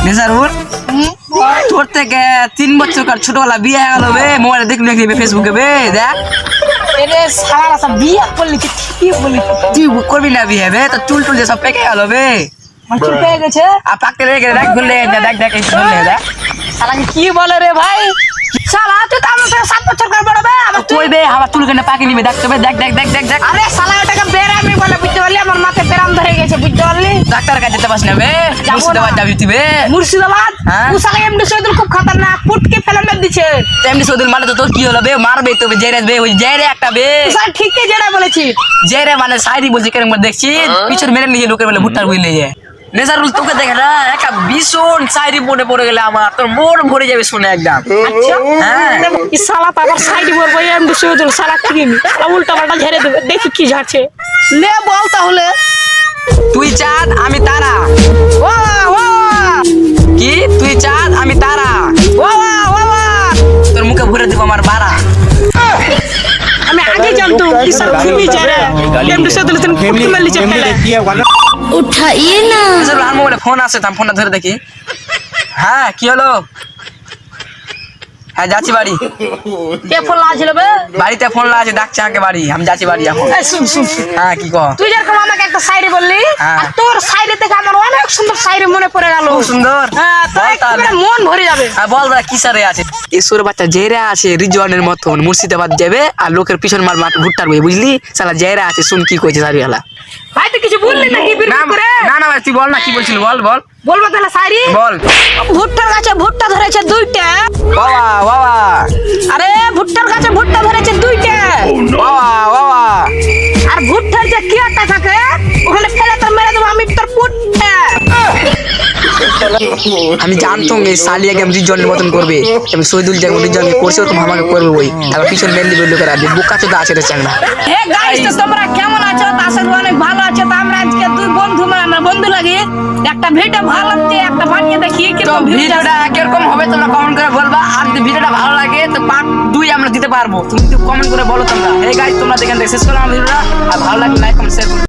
নেজারুল তোর থেকে 3 বছরকার ছোটবেলা বিয়ে হয়ে গেল বে মোবাইলে দেখলি ফেসবুকে বে দেখ এরে সারা সব বিয়ে করলি কি বলি তুই করবি না বিয়ে বে তো চুল যে সব পেকে গেল বে মাছুর পেয়ে গেছে আর পাকতে রেখে দেখ ঘুরলে দেখ এই ঘুরলে দেখ শালা কি বলে রে ভাই শালা তুই তো আমার থেকে 7 বছর কর বড় বে আমার কই বে আমার চুল কেন পাকি নিবে দেখতে বে দেখ আরে শালা ওটাকে বেরামি বলে বুঝতে পারলি আমার মাথায় বেরাম ধরে গেছে বুঝতে পারলি ডাক্তার কাছে যেতে পারছ না বে মুর্শিদাবাদ যাবি তুই বে মুর্শিদাবাদ হ্যাঁ? ও শালা এমডি সৈদুল খুব খতরনাক ফুটকে ফেলে মেরে দিছে তেমনি সদুল মানে তো তোর কি হলো বে মারবে তো জেরে বে ওই জেরে একটা বে শালা ঠিকই যেটা বলেছি জেরে মানে সাইরি বলছি কেন দেখছি পিছন মেরে নিয়ে লোকের বলে ভুট্টার বই নিয়ে নেজারুল তোকে দেখে না একটা ভীষণ সাইরি মনে পড়ে গেলে আমার তোর মন ভরে যাবে শুনে একদম আচ্ছা হ্যাঁ এই শালা তো আবার সাইডে বলবো এমডি সৈদুল শালা কিনি শালা উল্টা পাল্টা ঝেড়ে দেবে দেখি কি ঝাড়ছে লে বল তাহলে তুই চাঁদ আমি তারা ওয়া ওয়া কি তুই চাঁদ আমি তারা ওয়া ওয়া তোর মুখে ভরে দিব আমার বাড়া আমি আগে জানতাম কি সব ঘুমি যায় এমডি সৈদুল তুমি ফুটকে মেরে লিচে ফেলে उठाइए ना নেজারুল আর মোবাইলে ফোন আছে তাম ফোনটা ধরে দেখি হ্যাঁ কি হলো হ্যাঁ যাচ্ছি বাড়ি কে ফোন লাগছিল বে বাড়িতে ফোন আছে ডাকছে আমাকে বাড়ি আমি যাচ্ছি বাড়ি এখন এই শুন হ্যাঁ কি কহ তুই যেরকম আমাকে একটা শায়রি বললি হ্যাঁ। আর তোর শায়রি থেকে আমার অনেক সুন্দর শায়রি মনে পড়ে গেল খুব সুন্দর হ্যাঁ তো বল তাহলে। একেবারে মন ভরে যাবে হ্যাঁ বল দাদা কি সারে আছে ঈশ্বর বাচ্চা জেরা আছে রিজওয়ানের মতন মুর্শিদাবাদ যাবে আর লোকের পিছন মার মাঠ ভুট্টার বই বুঝলি সালা জেরা আছে শুন কি কইছে সারিয়ালা ভাই তো কিছু বললি নাকি বিরক্ত করে না ভাই তুই বল না কি বলছিস বল বলবো তাহলে শায়রি বল ভুট্টার গাছে ভুট্টা ধরেছে দুইটা বাবা আরে ভুট্টার গাছে ভুট্টা ধরেছে দুইটা বাবা আর ভুট্টার যে কিয়াটা থাকে ওখানে ফেলে তোর মেরে দেবো আমি তোর পুটটা আমি জানতাম এই সালিয়াকে আমি রিজওয়ানের মতন করবে আমি সৈদুল যেমন রিজওয়ানকে করছে তো আমাকে করবে ওই তারপর পিছন মেনলি বললো করে বোকা চোদা আছে রে চাংনা হে গাইস তো তোমরা কেমন আছো আশা করি অনেক ভালো আছো তো আমরা আজকে দুই বন্ধু মানে আমরা বন্ধু লাগি একটা ভিডিও ভালো লাগছে একটা বানিয়ে দেখি তো কিরকম ভিডিওটা কিরকম হবে তোমরা কমেন্ট করে বলবা আর যদি ভিডিওটা ভালো লাগে তো পার্ট 2 আমরা দিতে পারবো তুমি কমেন্ট করে বলো তোমরা এই গাইস তোমরা দেখেন শেষ করো আমার ভিডিওটা আর ভালো লাগলে লাইক কমেন্ট শেয়ার